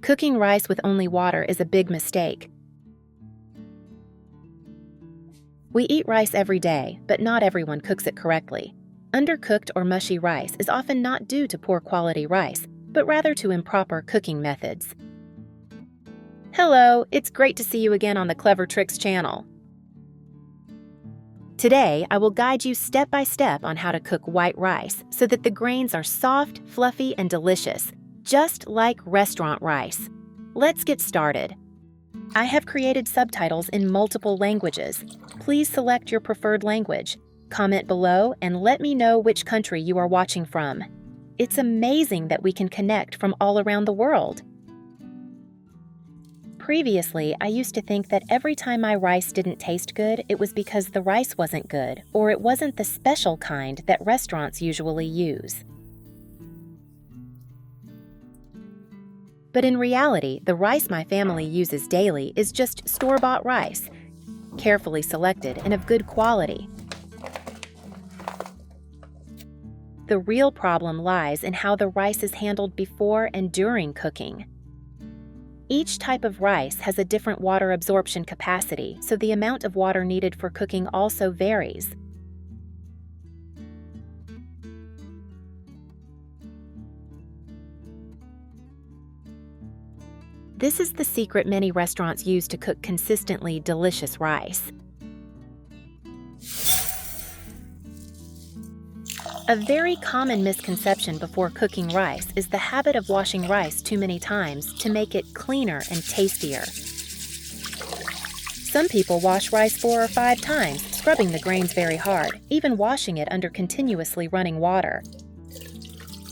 Cooking rice with only water is a big mistake. We eat rice every day, but not everyone cooks it correctly. Undercooked or mushy rice is often not due to poor quality rice, but rather to improper cooking methods. Hello, it's great to see you again on the Clever Tricks channel. Today, I will guide you step by step on how to cook white rice so that the grains are soft, fluffy, and delicious, just like restaurant rice. Let's get started. I have created subtitles in multiple languages. Please select your preferred language. Comment below and let me know which country you are watching from. It's amazing that we can connect from all around the world. Previously, I used to think that every time my rice didn't taste good, it was because the rice wasn't good, or it wasn't the special kind that restaurants usually use. But in reality, the rice my family uses daily is just store-bought rice, carefully selected and of good quality. The real problem lies in how the rice is handled before and during cooking. Each type of rice has a different water absorption capacity, so the amount of water needed for cooking also varies. This is the secret many restaurants use to cook consistently delicious rice. A very common misconception before cooking rice is the habit of washing rice too many times to make it cleaner and tastier. Some people wash rice 4 or 5 times, scrubbing the grains very hard, even washing it under continuously running water.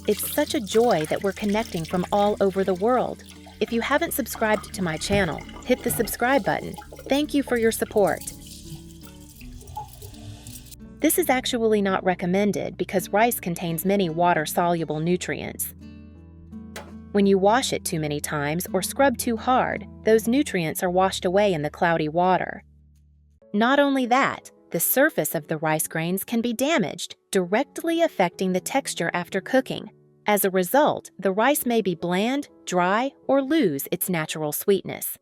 It's such a joy that we're connecting from all over the world. If you haven't subscribed to my channel, hit the subscribe button. Thank you for your support. This is actually not recommended because rice contains many water-soluble nutrients. When you wash it too many times or scrub too hard, those nutrients are washed away in the cloudy water. Not only that, the surface of the rice grains can be damaged, directly affecting the texture after cooking. As a result, the rice may be bland, dry, or lose its natural sweetness.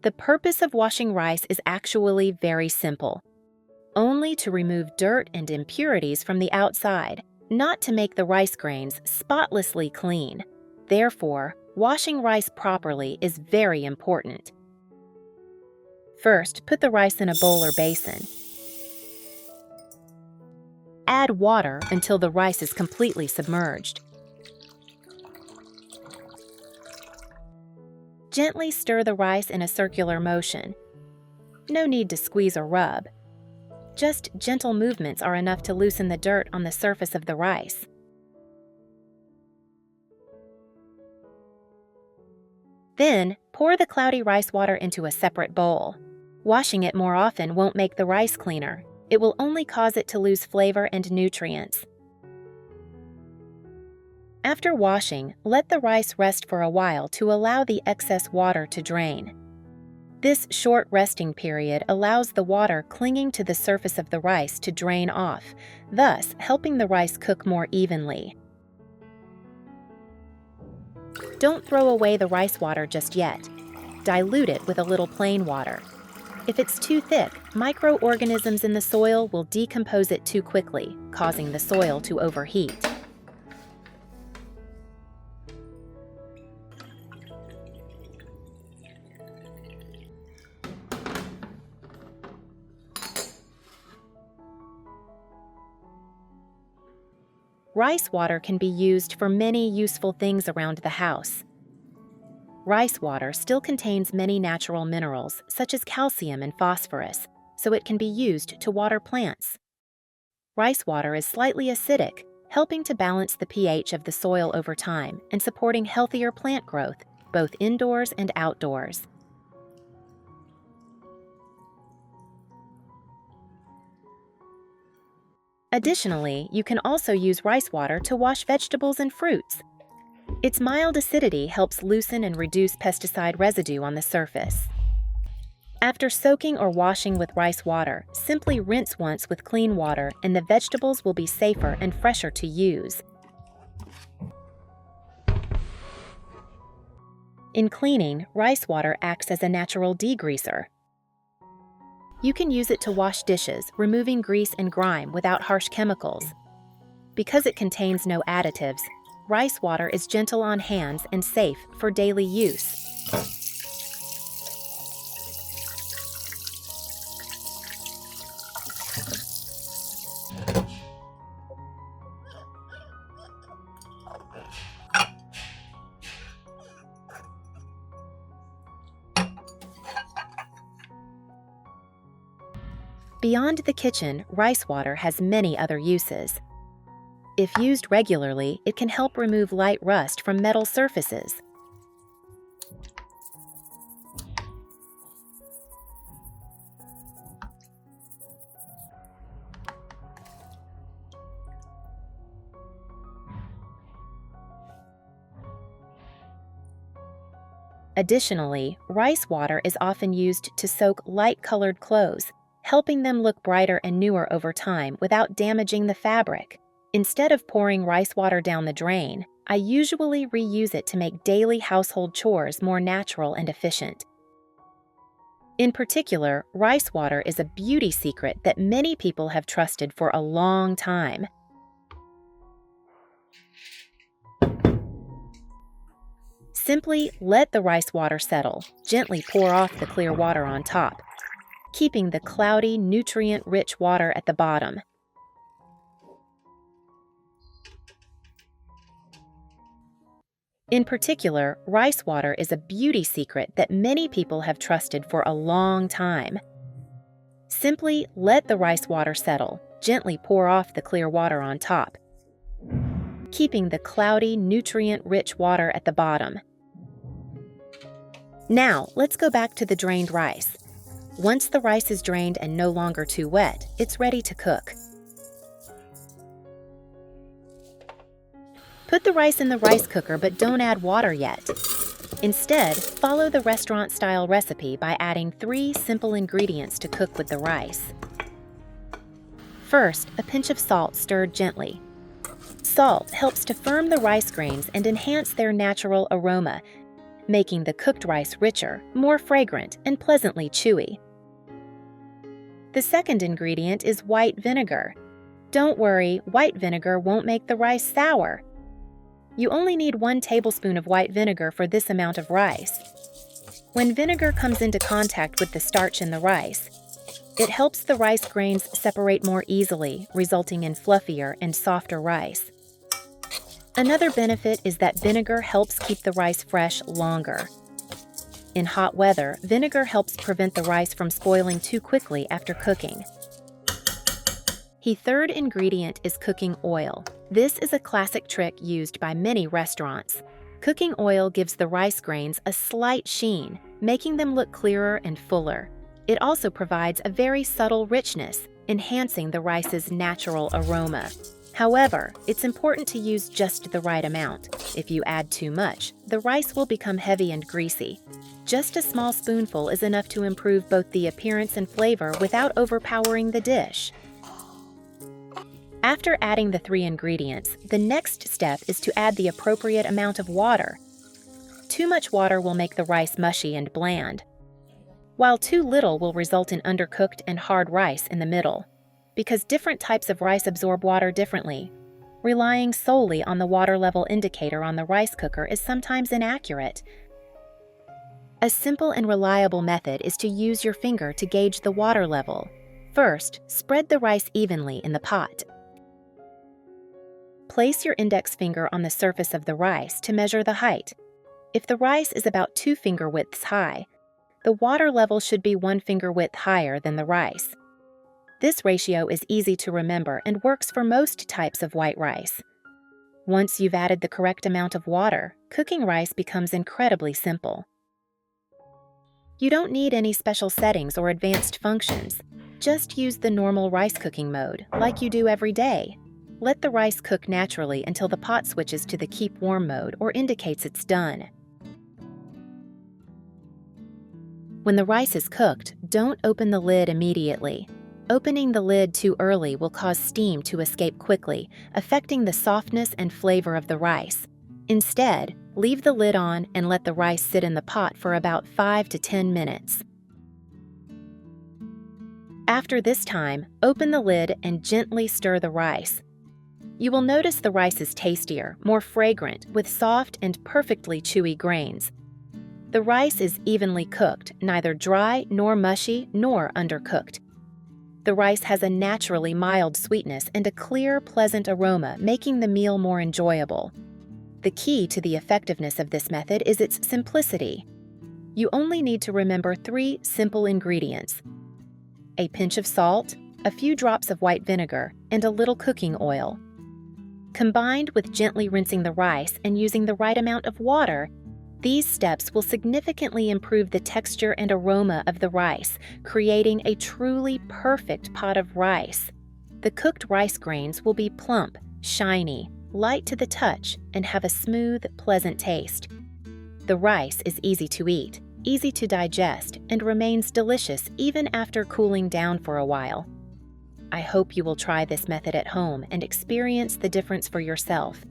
The purpose of washing rice is actually very simple. Only to remove dirt and impurities from the outside, not to make the rice grains spotlessly clean. Therefore, washing rice properly is very important. First, put the rice in a bowl or basin. Add water until the rice is completely submerged. Gently stir the rice in a circular motion. No need to squeeze or rub. Just gentle movements are enough to loosen the dirt on the surface of the rice. Then, pour the cloudy rice water into a separate bowl. Washing it more often won't make the rice cleaner. It will only cause it to lose flavor and nutrients. After washing, let the rice rest for a while to allow the excess water to drain. This short resting period allows the water clinging to the surface of the rice to drain off, thus helping the rice cook more evenly. Don't throw away the rice water just yet. Dilute it with a little plain water. If it's too thick, microorganisms in the soil will decompose it too quickly, causing the soil to overheat. Rice water can be used for many useful things around the house. Rice water still contains many natural minerals, such as calcium and phosphorus, so it can be used to water plants. Rice water is slightly acidic, helping to balance the pH of the soil over time and supporting healthier plant growth, both indoors and outdoors. Additionally, you can also use rice water to wash vegetables and fruits. Its mild acidity helps loosen and reduce pesticide residue on the surface. After soaking or washing with rice water, simply rinse once with clean water and the vegetables will be safer and fresher to use. In cleaning, rice water acts as a natural degreaser. You can use it to wash dishes, removing grease and grime without harsh chemicals. Because it contains no additives, rice water is gentle on hands and safe for daily use. Beyond the kitchen, rice water has many other uses. If used regularly, it can help remove light rust from metal surfaces. Additionally, rice water is often used to soak light-colored clothes, helping them look brighter and newer over time without damaging the fabric. Instead of pouring rice water down the drain, I usually reuse it to make daily household chores more natural and efficient. In particular, rice water is a beauty secret that many people have trusted for a long time. Simply let the rice water settle. Gently pour off the clear water on top, keeping the cloudy, nutrient-rich water at the bottom. In particular, rice water is a beauty secret that many people have trusted for a long time. Simply let the rice water settle. Gently pour off the clear water on top, keeping the cloudy, nutrient-rich water at the bottom. Now, let's go back to the drained rice. Once the rice is drained and no longer too wet, it's ready to cook. Put the rice in the rice cooker, but don't add water yet. Instead, follow the restaurant-style recipe by adding 3 simple ingredients to cook with the rice. First, a pinch of salt stirred gently. Salt helps to firm the rice grains and enhance their natural aroma, making the cooked rice richer, more fragrant, and pleasantly chewy. The second ingredient is white vinegar. Don't worry, white vinegar won't make the rice sour. You only need 1 tablespoon of white vinegar for this amount of rice. When vinegar comes into contact with the starch in the rice, it helps the rice grains separate more easily, resulting in fluffier and softer rice. Another benefit is that vinegar helps keep the rice fresh longer. In hot weather, vinegar helps prevent the rice from spoiling too quickly after cooking. The third ingredient is cooking oil. This is a classic trick used by many restaurants. Cooking oil gives the rice grains a slight sheen, making them look clearer and fuller. It also provides a very subtle richness, enhancing the rice's natural aroma. However, it's important to use just the right amount. If you add too much, the rice will become heavy and greasy. Just a small spoonful is enough to improve both the appearance and flavor without overpowering the dish. After adding the 3 ingredients, the next step is to add the appropriate amount of water. Too much water will make the rice mushy and bland, while too little will result in undercooked and hard rice in the middle. Because different types of rice absorb water differently, relying solely on the water level indicator on the rice cooker is sometimes inaccurate. A simple and reliable method is to use your finger to gauge the water level. First, spread the rice evenly in the pot. Place your index finger on the surface of the rice to measure the height. If the rice is about 2 finger widths high, the water level should be 1 finger width higher than the rice. This ratio is easy to remember and works for most types of white rice. Once you've added the correct amount of water, cooking rice becomes incredibly simple. You don't need any special settings or advanced functions. Just use the normal rice cooking mode, like you do every day. Let the rice cook naturally until the pot switches to the keep warm mode or indicates it's done. When the rice is cooked, don't open the lid immediately. Opening the lid too early will cause steam to escape quickly, affecting the softness and flavor of the rice. Instead, Leave the lid on and let the rice sit in the pot for about 5 to 10 minutes. After this time, open the lid and gently stir the rice. You will notice the rice is tastier, more fragrant, with soft and perfectly chewy grains. The rice is evenly cooked, neither dry nor mushy nor undercooked. The rice has a naturally mild sweetness and a clear, pleasant aroma, making the meal more enjoyable. The key to the effectiveness of this method is its simplicity. You only need to remember 3 simple ingredients: a pinch of salt, a few drops of white vinegar, and a little cooking oil. Combined with gently rinsing the rice and using the right amount of water, these steps will significantly improve the texture and aroma of the rice, creating a truly perfect pot of rice. The cooked rice grains will be plump, shiny, light to the touch, and have a smooth, pleasant taste. The rice is easy to eat, easy to digest, and remains delicious even after cooling down for a while. I hope you will try this method at home and experience the difference for yourself.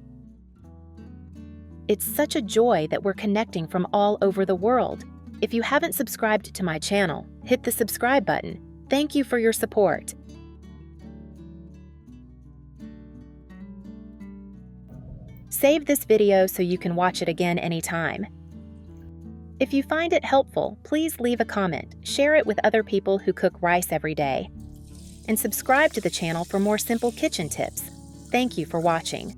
It's such a joy that we're connecting from all over the world. If you haven't subscribed to my channel, hit the subscribe button. Thank you for your support. Save this video so you can watch it again anytime. If you find it helpful, please leave a comment, share it with other people who cook rice every day, and subscribe to the channel for more simple kitchen tips. Thank you for watching.